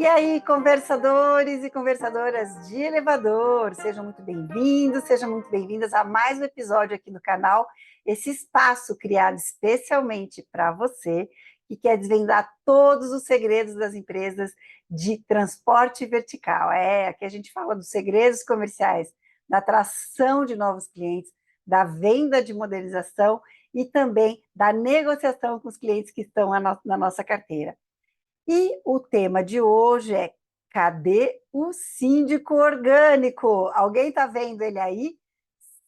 E aí, conversadores e conversadoras de elevador, sejam muito bem-vindos, sejam muito bem-vindas a mais um episódio aqui no canal, esse espaço criado especialmente para você, que quer desvendar todos os segredos das empresas de transporte vertical. Aqui a gente fala dos segredos comerciais, da atração de novos clientes, da venda de modernização e também da negociação com os clientes que estão na nossa carteira. E o tema de hoje é: cadê o síndico orgânico? Alguém está vendo ele aí?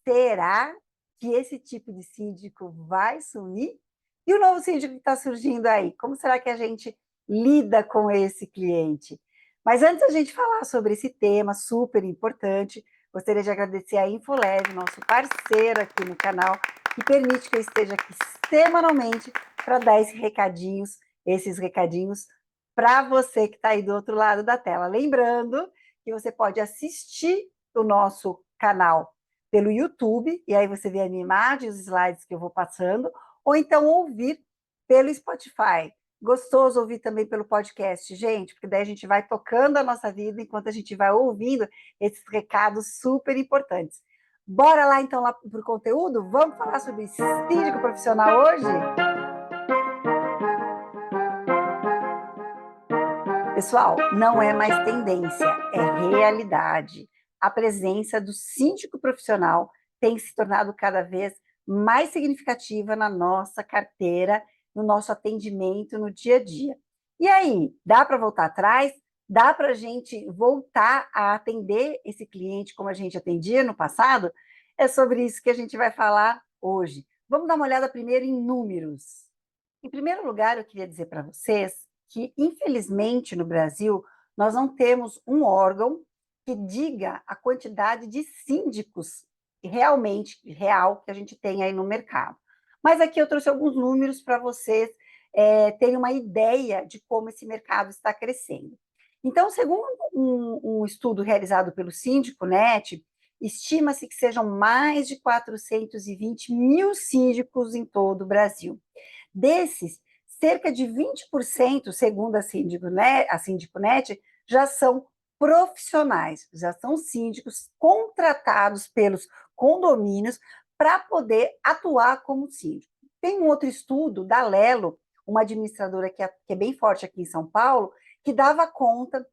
Será que esse tipo de síndico vai sumir? E o novo síndico que está surgindo aí? Como será que a gente lida com esse cliente? Mas antes da gente falar sobre esse tema super importante, gostaria de agradecer a Infolev, nosso parceiro aqui no canal, que permite que eu esteja aqui semanalmente para dar esses recadinhos para você que está aí do outro lado da tela. Lembrando que você pode assistir o nosso canal pelo YouTube, e aí você vê a minha imagem, os slides que eu vou passando, ou então ouvir pelo Spotify. Gostoso ouvir também pelo podcast, gente, porque daí a gente vai tocando a nossa vida enquanto a gente vai ouvindo esses recados super importantes. Bora lá, então, lá para o conteúdo? Vamos falar sobre síndico profissional hoje? Pessoal, não é mais tendência, é realidade. A presença do síndico profissional tem se tornado cada vez mais significativa na nossa carteira, no nosso atendimento no dia a dia. E aí, dá para voltar atrás? Dá para a gente voltar a atender esse cliente como a gente atendia no passado? É sobre isso que a gente vai falar hoje. Vamos dar uma olhada primeiro em números. Em primeiro lugar, eu queria dizer para vocês que, infelizmente, no Brasil, nós não temos um órgão que diga a quantidade de síndicos realmente real que a gente tem aí no mercado. Mas aqui eu trouxe alguns números para vocês terem uma ideia de como esse mercado está crescendo. Então, segundo um estudo realizado pelo Síndico Net, estima-se que sejam mais de 420 mil síndicos em todo o Brasil. Desses, cerca de 20%, segundo a Síndico Net, já são profissionais, já são síndicos contratados pelos condomínios para poder atuar como síndico. Tem um outro estudo da Lelo, uma administradora que é bem forte aqui em São Paulo, que dava conta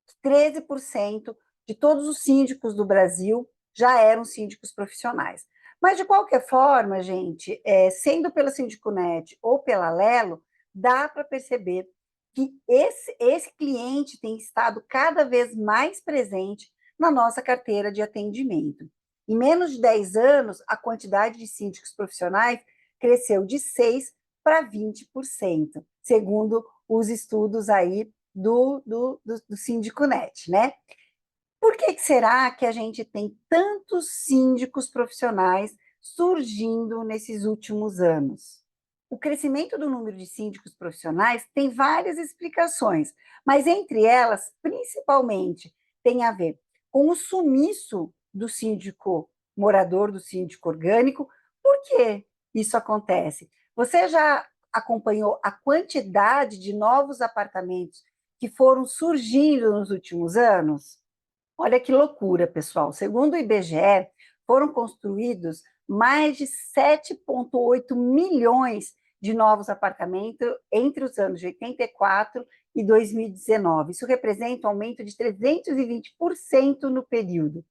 que 13% de todos os síndicos do Brasil já eram síndicos profissionais. Mas, de qualquer forma, gente, sendo pela Sindiconet ou pela Lelo, dá para perceber que esse cliente tem estado cada vez mais presente na nossa carteira de atendimento. Em menos de 10 anos, a quantidade de síndicos profissionais cresceu de 6% para 20%, segundo os estudos aí do Sindiconet, né? Por que será que a gente tem tantos síndicos profissionais surgindo nesses últimos anos? O crescimento do número de síndicos profissionais tem várias explicações, mas entre elas, principalmente, tem a ver com o sumiço do síndico morador, do síndico orgânico. Por que isso acontece? Você já acompanhou a quantidade de novos apartamentos que foram surgindo nos últimos anos? Olha que loucura, pessoal. Segundo o IBGE, foram construídos mais de 7,8 milhões de novos apartamentos entre os anos de 84 e 2019. Isso representa um aumento de 320% no período.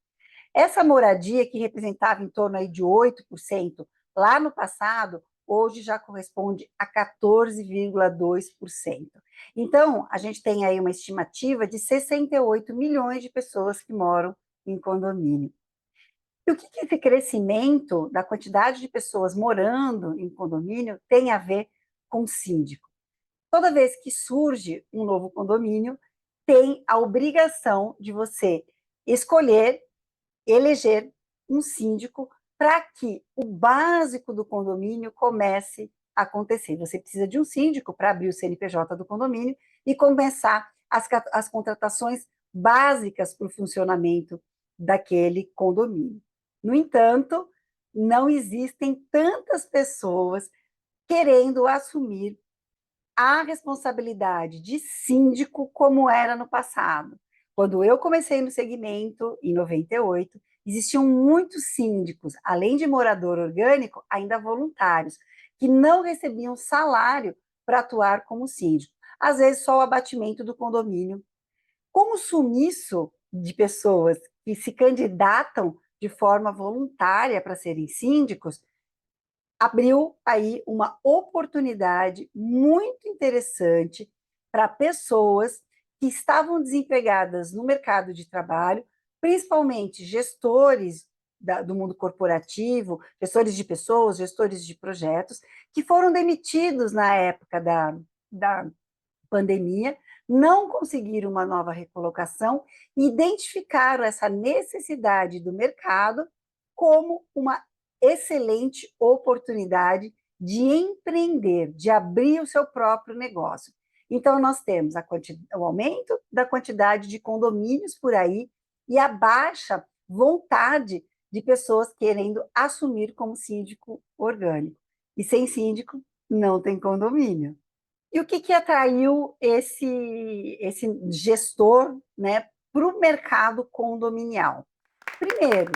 Essa moradia, que representava em torno aí de 8% lá no passado, hoje já corresponde a 14,2%. Então, a gente tem aí uma estimativa de 68 milhões de pessoas que moram em condomínio. E o que esse crescimento da quantidade de pessoas morando em condomínio tem a ver com o síndico? Toda vez que surge um novo condomínio, tem a obrigação de você escolher, eleger um síndico para que o básico do condomínio comece a acontecer. Você precisa de um síndico para abrir o CNPJ do condomínio e começar as contratações básicas para o funcionamento daquele condomínio. No entanto, não existem tantas pessoas querendo assumir a responsabilidade de síndico como era no passado. Quando eu comecei no segmento, em 98, existiam muitos síndicos, além de morador orgânico, ainda voluntários, que não recebiam salário para atuar como síndico. Às vezes, só o abatimento do condomínio. Com o sumiço de pessoas que se candidatam de forma voluntária para serem síndicos, abriu aí uma oportunidade muito interessante para pessoas que estavam desempregadas no mercado de trabalho, principalmente gestores do mundo corporativo, gestores de pessoas, gestores de projetos, que foram demitidos na época da pandemia, não conseguiram uma nova recolocação e identificaram essa necessidade do mercado como uma excelente oportunidade de empreender, de abrir o seu próprio negócio. Então, nós temos o aumento da quantidade de condomínios por aí e a baixa vontade de pessoas querendo assumir como síndico orgânico. E sem síndico, não tem condomínio. E o que atraiu esse gestor, né, para o mercado condominial? Primeiro,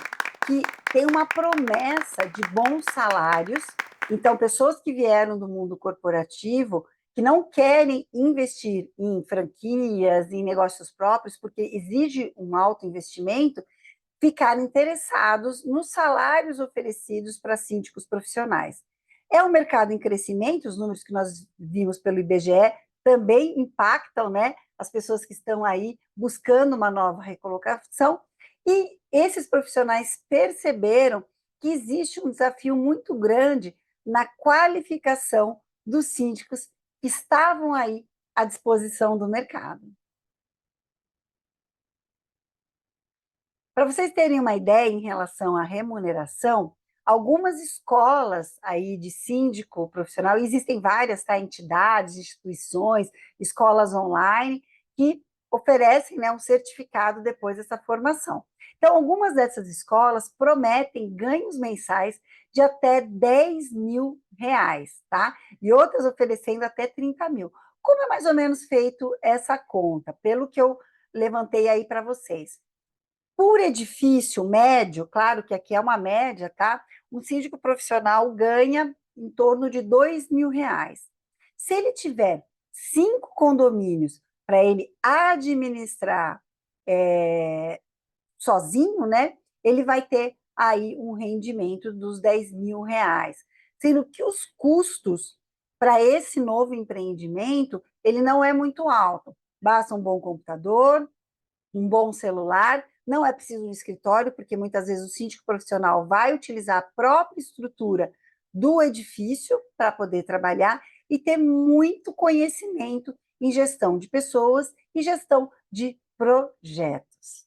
que tem uma promessa de bons salários, então pessoas que vieram do mundo corporativo, que não querem investir em franquias, em negócios próprios, porque exige um alto investimento, ficaram interessados nos salários oferecidos para síndicos profissionais. É um mercado em crescimento, os números que nós vimos pelo IBGE também impactam, né, as pessoas que estão aí buscando uma nova recolocação, e esses profissionais perceberam que existe um desafio muito grande na qualificação dos síndicos que estavam aí à disposição do mercado. Para vocês terem uma ideia em relação à remuneração, algumas escolas aí de síndico profissional, existem várias, tá, entidades, instituições, escolas online, que oferecem, né, um certificado depois dessa formação. Então, algumas dessas escolas prometem ganhos mensais de até 10 mil reais, tá? E outras oferecendo até 30 mil. Como é mais ou menos feito essa conta? Pelo que eu levantei aí para vocês. Por edifício médio, claro que aqui é uma média, tá? Um síndico profissional ganha em torno de 2 mil reais. Se ele tiver 5 condomínios para ele administrar sozinho, né? Ele vai ter aí um rendimento dos 10 mil reais. Sendo que os custos para esse novo empreendimento, ele não é muito alto. Basta um bom computador, um bom celular, não é preciso um escritório, porque muitas vezes o síndico profissional vai utilizar a própria estrutura do edifício para poder trabalhar e ter muito conhecimento em gestão de pessoas e gestão de projetos.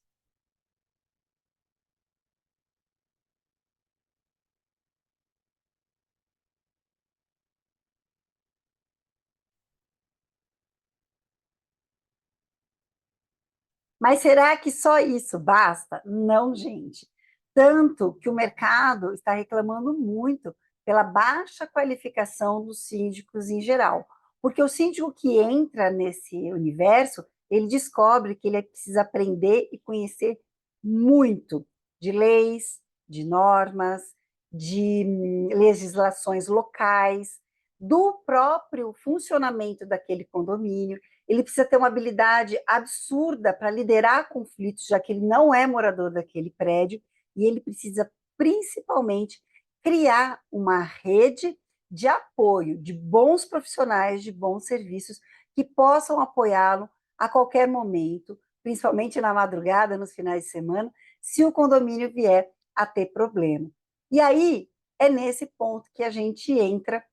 Mas será que só isso basta? Não, gente. Tanto que o mercado está reclamando muito pela baixa qualificação dos síndicos em geral. Porque o síndico que entra nesse universo, ele descobre que ele precisa aprender e conhecer muito de leis, de normas, de legislações locais, do próprio funcionamento daquele condomínio. Ele precisa ter uma habilidade absurda para liderar conflitos, já que ele não é morador daquele prédio, e ele precisa, principalmente, criar uma rede de apoio, de bons profissionais, de bons serviços, que possam apoiá-lo a qualquer momento, principalmente na madrugada, nos finais de semana, se o condomínio vier a ter problema. E aí, é nesse ponto que a gente entra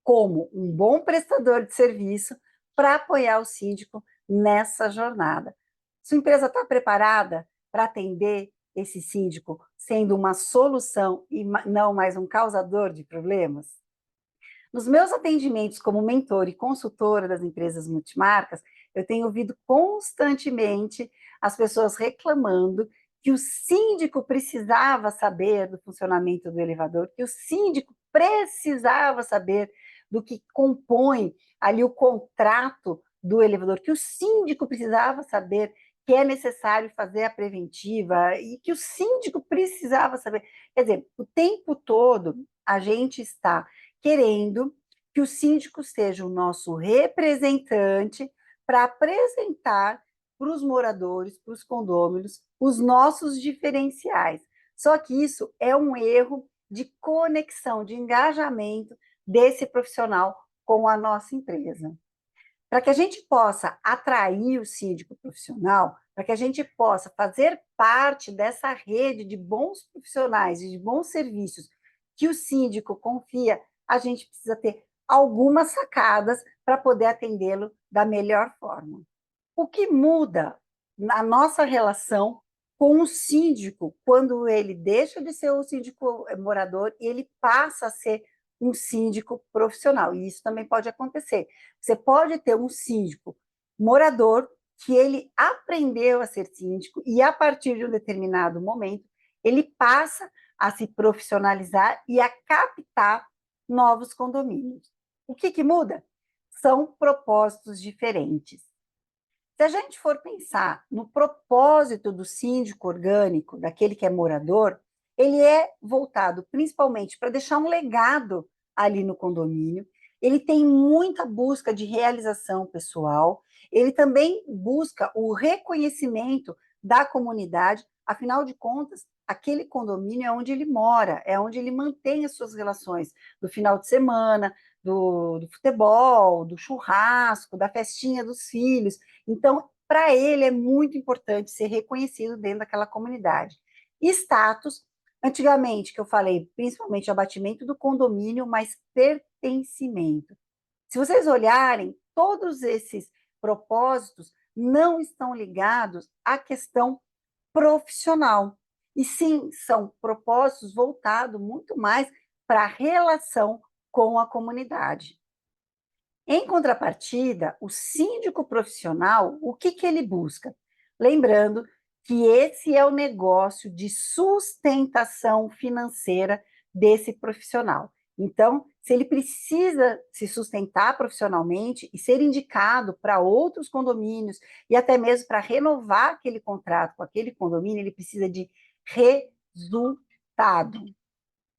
como um bom prestador de serviço para apoiar o síndico nessa jornada. Sua empresa está preparada para atender esse síndico sendo uma solução e não mais um causador de problemas? Nos meus atendimentos como mentor e consultora das empresas multimarcas, eu tenho ouvido constantemente as pessoas reclamando que o síndico precisava saber do funcionamento do elevador, que o síndico precisava saber do que compõe ali o contrato do elevador, que o síndico precisava saber que é necessário fazer a preventiva e que o síndico precisava saber. Quer dizer, o tempo todo a gente está querendo que o síndico seja o nosso representante para apresentar para os moradores, para os condôminos, os nossos diferenciais. Só que isso é um erro de conexão, de engajamento desse profissional com a nossa empresa. Para que a gente possa atrair o síndico profissional, para que a gente possa fazer parte dessa rede de bons profissionais e de bons serviços que o síndico confia, a gente precisa ter algumas sacadas para poder atendê-lo da melhor forma. O que muda na nossa relação com o síndico quando ele deixa de ser o síndico morador e ele passa a ser um síndico profissional? E isso também pode acontecer. Você pode ter um síndico morador que ele aprendeu a ser síndico e, a partir de um determinado momento, ele passa a se profissionalizar e a captar novos condomínios. O que muda? São propósitos diferentes. Se a gente for pensar no propósito do síndico orgânico, daquele que é morador, ele é voltado principalmente para deixar um legado ali no condomínio. Ele tem muita busca de realização pessoal, ele também busca o reconhecimento da comunidade, afinal de contas, aquele condomínio é onde ele mora, é onde ele mantém as suas relações do final de semana, do futebol, do churrasco, da festinha dos filhos. Então, para ele é muito importante ser reconhecido dentro daquela comunidade. Status, antigamente, que eu falei, principalmente o abatimento do condomínio, mas pertencimento. Se vocês olharem, todos esses propósitos não estão ligados à questão profissional, e sim, são propósitos voltados muito mais para a relação com a comunidade. Em contrapartida, o síndico profissional, o que ele busca? Lembrando que esse é o negócio de sustentação financeira desse profissional. Então, se ele precisa se sustentar profissionalmente e ser indicado para outros condomínios e até mesmo para renovar aquele contrato com aquele condomínio, ele precisa de resultado.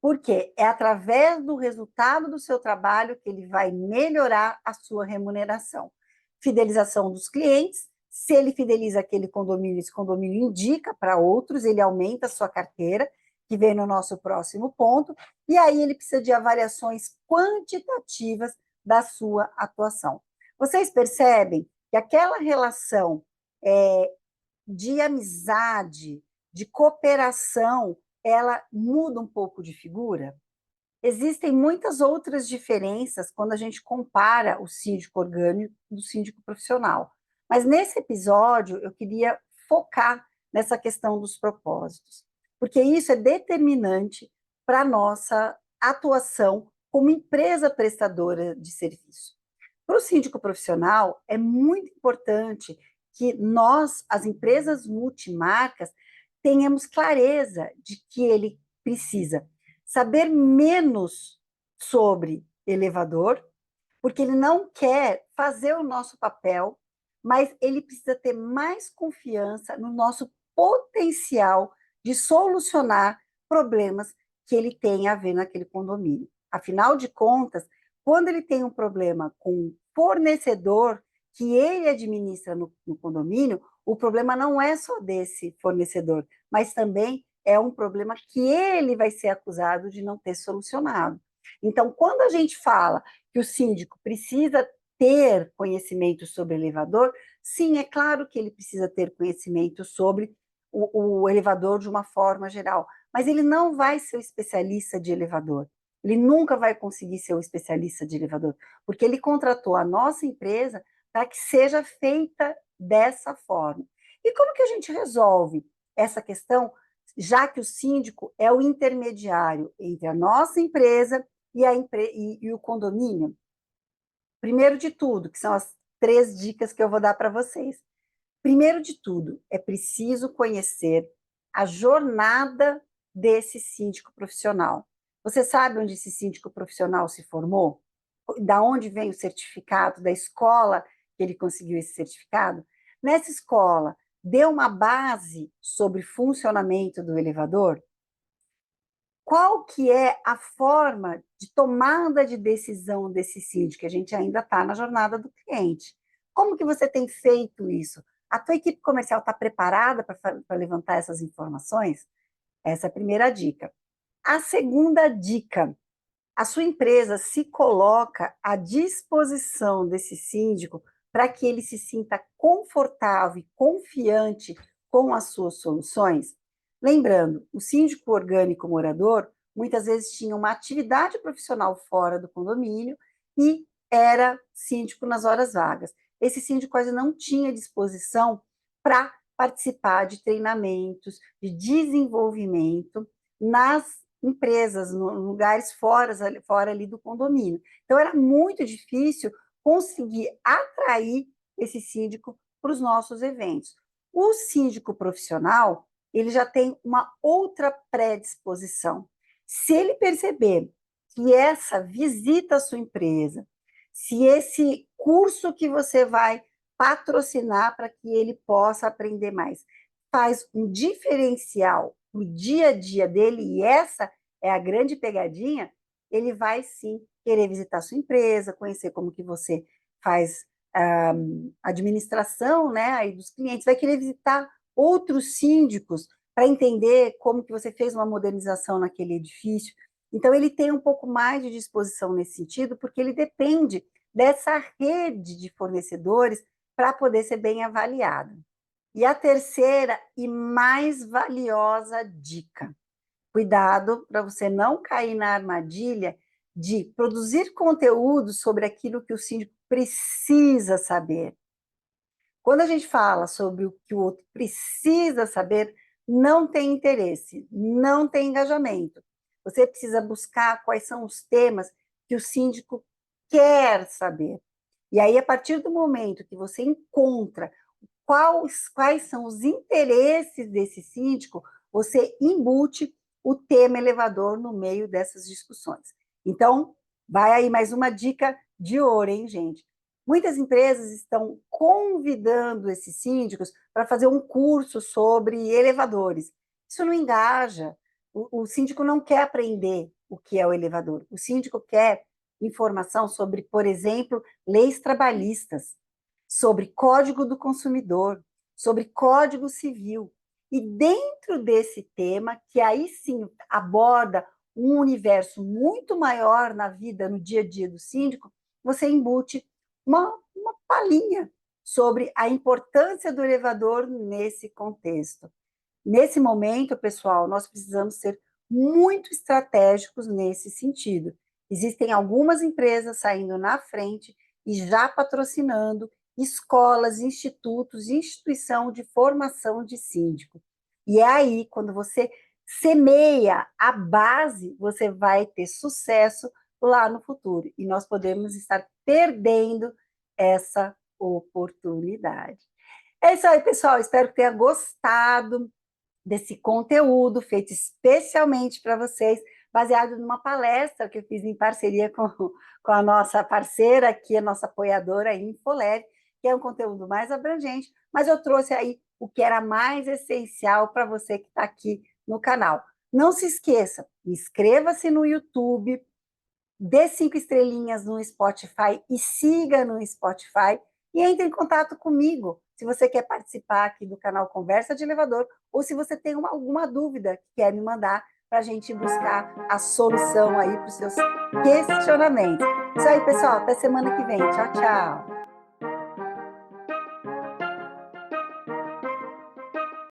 Porque é através do resultado do seu trabalho que ele vai melhorar a sua remuneração. Fidelização dos clientes, se ele fideliza aquele condomínio, esse condomínio indica para outros, ele aumenta a sua carteira, que vem no nosso próximo ponto, e aí ele precisa de avaliações quantitativas da sua atuação. Vocês percebem que aquela relação de amizade, de cooperação, ela muda um pouco de figura? Existem muitas outras diferenças quando a gente compara o síndico orgânico do síndico profissional. Mas nesse episódio eu queria focar nessa questão dos propósitos, porque isso é determinante para a nossa atuação como empresa prestadora de serviço. Para o síndico profissional, é muito importante que nós, as empresas multimarcas, tenhamos clareza de que ele precisa saber menos sobre elevador, porque ele não quer fazer o nosso papel, mas ele precisa ter mais confiança no nosso potencial de solucionar problemas que ele tem a ver naquele condomínio. Afinal de contas, quando ele tem um problema com um fornecedor que ele administra no condomínio, o problema não é só desse fornecedor, mas também é um problema que ele vai ser acusado de não ter solucionado. Então, quando a gente fala que o síndico precisa ter conhecimento sobre elevador, sim, é claro que ele precisa ter conhecimento sobre o elevador de uma forma geral, mas ele não vai ser o especialista de elevador. Ele nunca vai conseguir ser o especialista de elevador, porque ele contratou a nossa empresa para que seja feita dessa forma. E como que a gente resolve essa questão, já que o síndico é o intermediário entre a nossa empresa e o condomínio? Primeiro de tudo, que são as 3 dicas que eu vou dar para vocês. Primeiro de tudo, é preciso conhecer a jornada desse síndico profissional. Você sabe onde esse síndico profissional se formou? da onde vem o certificado, da escola que ele conseguiu esse certificado? Nessa escola, deu uma base sobre funcionamento do elevador? Qual que é a forma de tomada de decisão desse síndico? Que a gente ainda está na jornada do cliente. Como que você tem feito isso? A tua equipe comercial está preparada para levantar essas informações? Essa é a primeira dica. A segunda dica, a sua empresa se coloca à disposição desse síndico para que ele se sinta confortável e confiante com as suas soluções? Lembrando, o síndico orgânico morador muitas vezes tinha uma atividade profissional fora do condomínio e era síndico nas horas vagas. Esse síndico quase não tinha disposição para participar de treinamentos, de desenvolvimento nas empresas, lugares fora ali do condomínio. Então, era muito difícil conseguir atrair esse síndico para os nossos eventos. O síndico profissional, ele já tem uma outra predisposição. Se ele perceber que essa visita à sua empresa, se esse curso que você vai patrocinar para que ele possa aprender mais, faz um diferencial no dia a dia dele, e essa é a grande pegadinha, ele vai sim querer visitar a sua empresa, conhecer como que você faz administração, né, aí dos clientes, vai querer visitar outros síndicos para entender como que você fez uma modernização naquele edifício. Então, ele tem um pouco mais de disposição nesse sentido, porque ele depende dessa rede de fornecedores para poder ser bem avaliado. E a terceira e mais valiosa dica: cuidado para você não cair na armadilha de produzir conteúdo sobre aquilo que o síndico precisa saber. Quando a gente fala sobre o que o outro precisa saber, não tem interesse, não tem engajamento. Você precisa buscar quais são os temas que o síndico quer saber. E aí, a partir do momento que você encontra quais são os interesses desse síndico, você embute o tema elevador no meio dessas discussões. Então, vai aí mais uma dica de ouro, hein, gente? Muitas empresas estão convidando esses síndicos para fazer um curso sobre elevadores. Isso não engaja. O síndico não quer aprender o que é o elevador. O síndico quer informação sobre, por exemplo, leis trabalhistas, sobre Código do Consumidor, sobre Código Civil. E dentro desse tema, que aí sim aborda um universo muito maior na vida, no dia a dia do síndico, você embute uma palhinha sobre a importância do elevador nesse contexto. Nesse momento, pessoal, nós precisamos ser muito estratégicos nesse sentido. Existem algumas empresas saindo na frente e já patrocinando escolas, institutos, instituição de formação de síndico. E é aí, quando você semeia a base, você vai ter sucesso lá no futuro. E nós podemos estar perdendo essa oportunidade. É isso aí, pessoal. Espero que tenha gostado desse conteúdo feito especialmente para vocês, baseado numa palestra que eu fiz em parceria com a nossa parceira aqui, a nossa apoiadora, a Infolev, que é um conteúdo mais abrangente, mas eu trouxe aí o que era mais essencial para você que está aqui no canal. Não se esqueça, inscreva-se no YouTube, dê 5 estrelinhas no Spotify e siga no Spotify e entre em contato comigo se você quer participar aqui do canal Conversa de Elevador ou se você tem alguma dúvida que quer me mandar para a gente buscar a solução aí para os seus questionamentos. Isso aí, pessoal. Até semana que vem. Tchau, tchau.